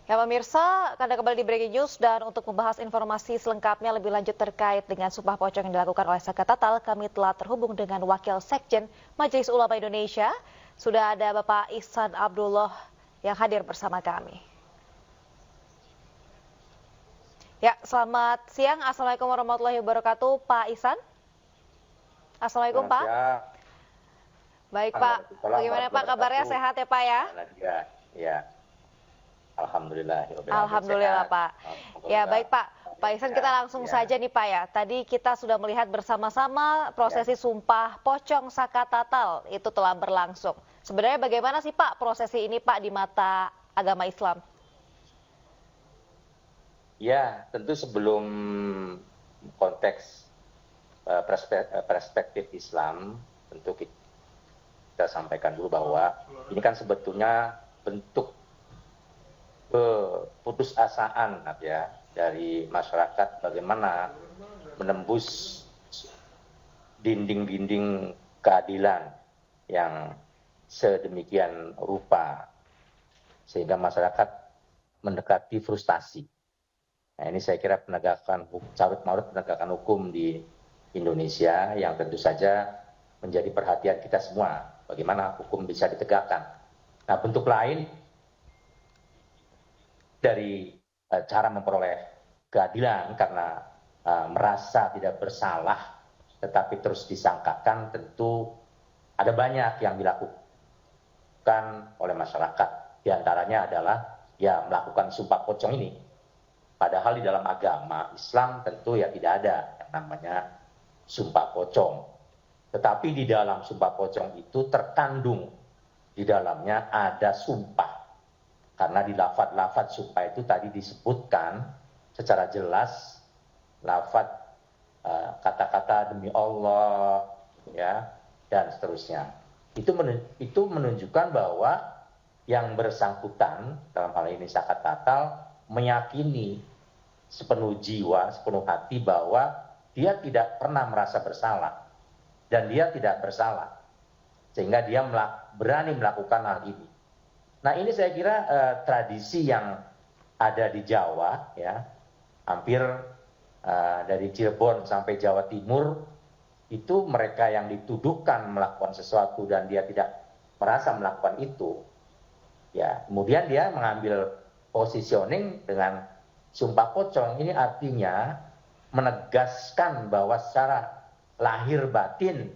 Ya pemirsa, Anda kembali di Breaking News dan untuk membahas informasi selengkapnya lebih lanjut terkait dengan sumpah pocong yang dilakukan oleh Zakat Tatal, kami telah terhubung dengan Wakil Sekjen Majelis Ulama Indonesia. Sudah ada Bapak Ihsan Abdullah yang hadir bersama kami. Ya, selamat siang. Assalamualaikum warahmatullahi wabarakatuh, Pak Ihsan. Assalamualaikum, Pak. Baik, Pak. Bagaimana Pak kabarnya? Sehat ya, Pak ya? Ya. Alhamdulillah. Alhamdulillah, Pak. Ya, baik, Pak. Pak Ihsan, kita langsung saja nih, Pak ya. Tadi kita sudah melihat bersama-sama prosesi sumpah pocong Zakat Tatal itu telah berlangsung. Sebenarnya bagaimana sih, Pak, prosesi ini, Pak, di mata agama Islam? Ya, tentu sebelum konteks perspektif Islam, tentu kita sampaikan dulu bahwa ini kan sebetulnya bentuk keputusasaan ya dari masyarakat bagaimana menembus dinding-dinding keadilan yang sedemikian rupa sehingga masyarakat mendekati frustasi. Nah, ini saya kira carut marut penegakan hukum di Indonesia yang tentu saja menjadi perhatian kita semua bagaimana hukum bisa ditegakkan. Nah, bentuk lain dari cara memperoleh keadilan karena merasa tidak bersalah tetapi terus disangkakan, tentu ada banyak yang dilakukan oleh masyarakat. Di antaranya adalah ya melakukan sumpah pocong ini. Padahal di dalam agama Islam tentu ya tidak ada yang namanya sumpah pocong. Tetapi di dalam sumpah pocong itu terkandung di dalamnya ada sumpah. Karena di lafaz-lafaz sumpah itu tadi disebutkan secara jelas lafaz kata-kata demi Allah ya dan seterusnya. Itu menunjukkan bahwa yang bersangkutan dalam hal ini Zakat Tatal meyakini sepenuh jiwa, sepenuh hati bahwa dia tidak pernah merasa bersalah dan dia tidak bersalah sehingga dia berani melakukan hal ini. Nah, ini saya kira tradisi yang ada di Jawa ya, hampir dari Cirebon sampai Jawa Timur itu mereka yang dituduhkan melakukan sesuatu dan dia tidak merasa melakukan itu, ya kemudian dia mengambil positioning dengan sumpah pocong. Ini artinya menegaskan bahwa secara lahir batin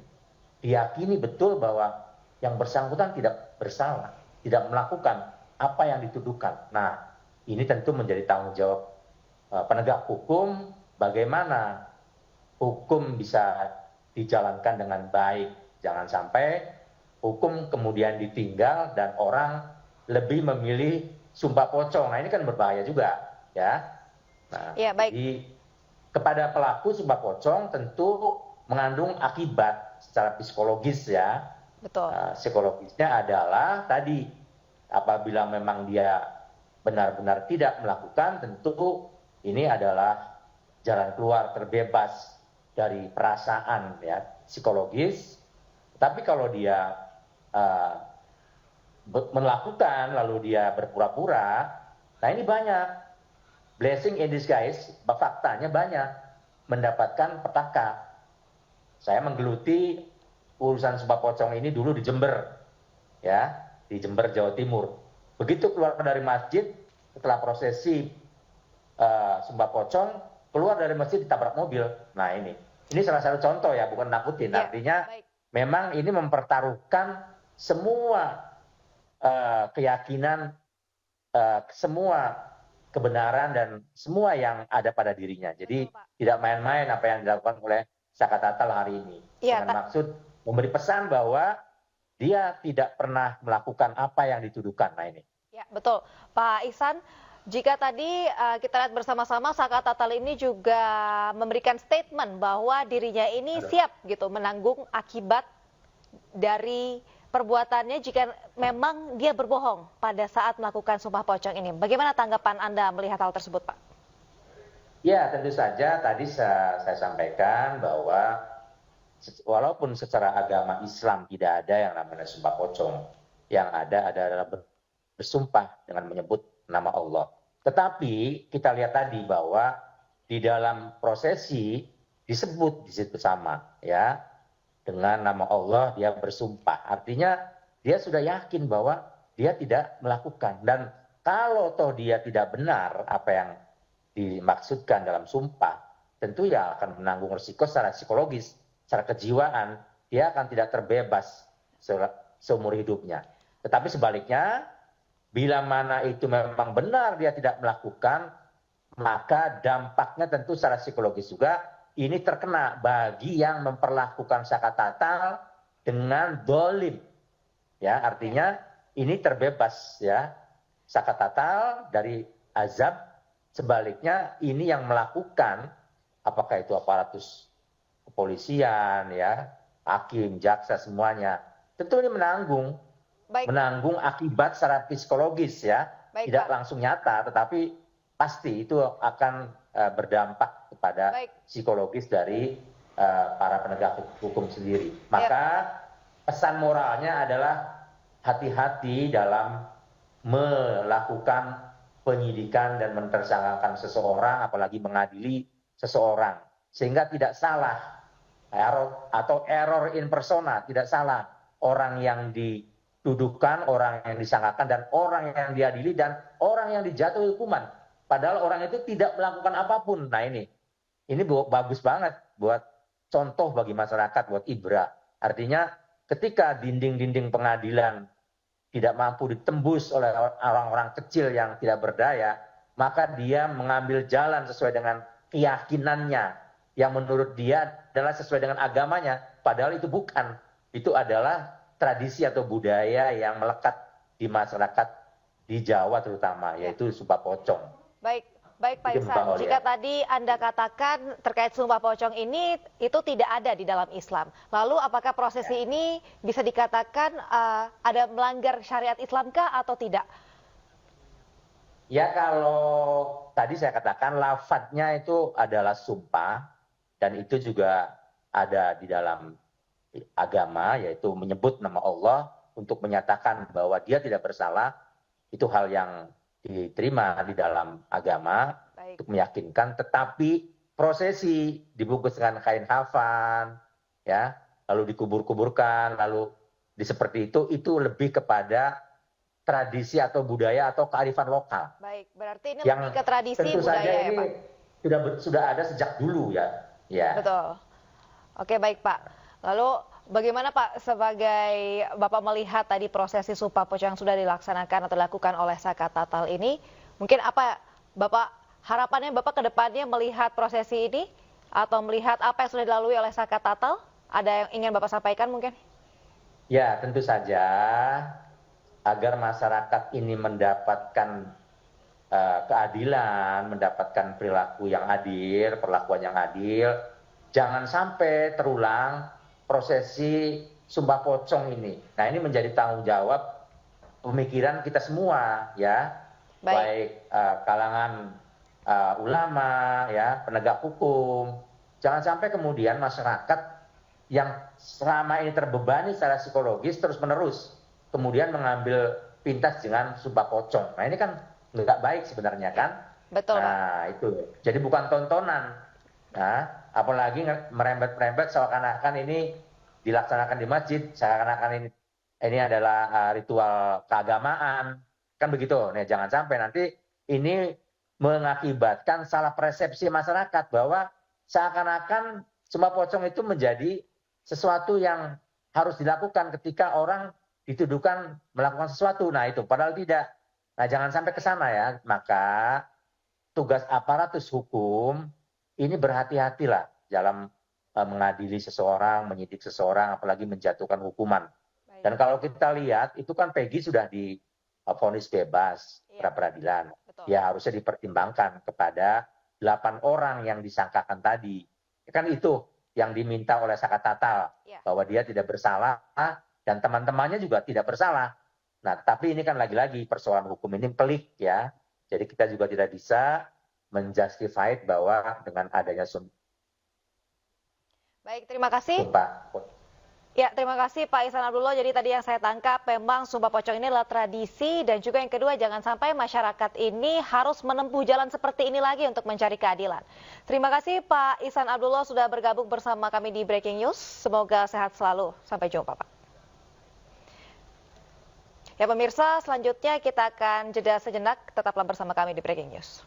diyakini betul bahwa yang bersangkutan tidak bersalah, tidak melakukan apa yang dituduhkan. Nah, ini tentu menjadi tanggung jawab penegak hukum, bagaimana hukum bisa dijalankan dengan baik. Jangan sampai hukum kemudian ditinggal dan orang lebih memilih sumpah pocong. Nah, ini kan berbahaya juga, ya. Nah, ya, baik. Jadi kepada pelaku sumpah pocong tentu mengandung akibat secara psikologis ya. Betul. Psikologisnya adalah tadi apabila memang dia benar-benar tidak melakukan, tentu ini adalah jalan keluar terbebas dari perasaan ya psikologis. Tapi kalau dia melakukan lalu dia berpura-pura, nah ini banyak blessing in disguise, faktanya banyak mendapatkan petaka. Saya menggeluti urusan sumpah pocong ini dulu di Jember, ya, di Jember, Jawa Timur. Begitu keluar dari masjid, setelah prosesi sumpah pocong, keluar dari masjid ditabrak mobil. Nah ini salah satu contoh ya, bukan nakutin. Ya, artinya baik. Memang ini mempertaruhkan semua keyakinan, semua kebenaran dan semua yang ada pada dirinya. Jadi tidak main-main apa yang dilakukan oleh Zakat Tatal hari ini. Ya, dengan maksud memberi pesan bahwa dia tidak pernah melakukan apa yang dituduhkan. Nah ini. Ya, betul. Pak Ihsan, jika tadi kita lihat bersama-sama Zakat Tatal ini juga memberikan statement bahwa dirinya ini siap gitu menanggung akibat dari perbuatannya jika memang dia berbohong pada saat melakukan sumpah pocong ini. Bagaimana tanggapan Anda melihat hal tersebut, Pak? Ya, tentu saja tadi saya sampaikan bahwa walaupun secara agama Islam tidak ada yang namanya sumpah pocong, yang ada adalah bersumpah dengan menyebut nama Allah. Tetapi kita lihat tadi bahwa di dalam prosesi disebut di situ sama ya, dengan nama Allah dia bersumpah. Artinya dia sudah yakin bahwa dia tidak melakukan. Dan kalau toh dia tidak benar apa yang dimaksudkan dalam sumpah, tentu ya akan menanggung risiko secara psikologis, secara kejiwaan. Dia akan tidak terbebas seumur hidupnya. Tetapi sebaliknya, bila mana itu memang benar dia tidak melakukan, maka dampaknya tentu secara psikologis juga ini terkena bagi yang memperlakukan zakat tatal dengan dolim. Ya, artinya ini terbebas ya zakat tatal dari azab. Sebaliknya ini yang melakukan, apakah itu aparatus kepolisian ya, hakim, jaksa semuanya, tentu ini menanggung akibat secara psikologis ya. Tidak langsung nyata, tetapi pasti itu akan berdampak kepada psikologis dari para penegak hukum sendiri. Maka pesan moralnya adalah hati-hati dalam melakukan penyidikan dan mentersangkakan seseorang, apalagi mengadili seseorang, sehingga tidak salah atau error in persona, tidak salah orang yang dituduhkan, orang yang disangkakan, dan orang yang diadili, dan orang yang dijatuhi hukuman. Padahal orang itu tidak melakukan apapun. Nah ini bagus banget buat contoh bagi masyarakat, buat ibrah. Artinya ketika dinding-dinding pengadilan tidak mampu ditembus oleh orang-orang kecil yang tidak berdaya, maka dia mengambil jalan sesuai dengan keyakinannya, yang menurut dia adalah sesuai dengan agamanya, padahal itu bukan. Itu adalah tradisi atau budaya yang melekat di masyarakat di Jawa terutama, yaitu sumpah pocong. Baik Pak Ihsan, jika tadi Anda katakan terkait sumpah pocong ini itu tidak ada di dalam Islam. Lalu apakah prosesi ini bisa dikatakan ada melanggar syariat Islamkah atau tidak? Ya, kalau tadi saya katakan lafadznya itu adalah sumpah, dan itu juga ada di dalam agama, yaitu menyebut nama Allah untuk menyatakan bahwa dia tidak bersalah. Itu hal yang diterima di dalam agama untuk meyakinkan. Tetapi prosesi dibungkus dengan kain kafan, ya, lalu dikubur-kuburkan, lalu seperti itu lebih kepada tradisi atau budaya atau kearifan lokal. Baik, berarti ini lebih ke tradisi tentu budaya saja ya ini Pak? Sudah ada sejak dulu ya. Betul. Oke, baik Pak. Lalu bagaimana Pak sebagai Bapak melihat tadi prosesi sumpah pocong yang sudah dilaksanakan atau dilakukan oleh zakat tatal ini? Mungkin apa Bapak harapannya Bapak ke depannya melihat prosesi ini atau melihat apa yang sudah dilalui oleh zakat tatal? Ada yang ingin Bapak sampaikan mungkin? Ya, tentu saja agar masyarakat ini mendapatkan keadilan, mendapatkan perilaku yang adil, perlakuan yang adil, jangan sampai terulang prosesi sumpah pocong ini. Nah, ini menjadi tanggung jawab pemikiran kita semua ya, baik kalangan ulama ya, penegak hukum. Jangan sampai kemudian masyarakat yang selama ini terbebani secara psikologis terus-menerus kemudian mengambil pintas dengan sumpah pocong. Nah, ini kan nggak baik sebenarnya kan? Betul. Nah, itu. Jadi bukan tontonan. Nah, apalagi merembet-merembet seakan-akan ini dilaksanakan di masjid, seakan-akan ini adalah ritual keagamaan. Kan begitu. Nah, jangan sampai nanti ini mengakibatkan salah persepsi masyarakat bahwa seakan-akan sumpah pocong itu menjadi sesuatu yang harus dilakukan ketika orang dituduhkan melakukan sesuatu. Nah, itu padahal tidak. Nah, jangan sampai ke sana ya. Maka tugas aparatus hukum ini berhati-hatilah dalam mengadili seseorang, menyidik seseorang, apalagi menjatuhkan hukuman. Dan kalau kita lihat, itu kan Peggy sudah divonis bebas pra peradilan. Ya, harusnya dipertimbangkan kepada 8 orang yang disangkakan tadi. Kan itu yang diminta oleh zakat tatal, bahwa dia tidak bersalah dan teman-temannya juga tidak bersalah. Nah, tapi ini kan lagi-lagi persoalan hukum ini pelik ya. Jadi kita juga tidak bisa menjustify bahwa dengan adanya Baik, terima kasih. sumpah. Ya, terima kasih Pak Ihsan Abdullah. Jadi tadi yang saya tangkap memang Sumpah Pocong ini adalah tradisi dan juga yang kedua jangan sampai masyarakat ini harus menempuh jalan seperti ini lagi untuk mencari keadilan. Terima kasih Pak Ihsan Abdullah sudah bergabung bersama kami di Breaking News. Semoga sehat selalu. Sampai jumpa Pak. Ya pemirsa, selanjutnya kita akan jeda sejenak. Tetaplah bersama kami di Breaking News.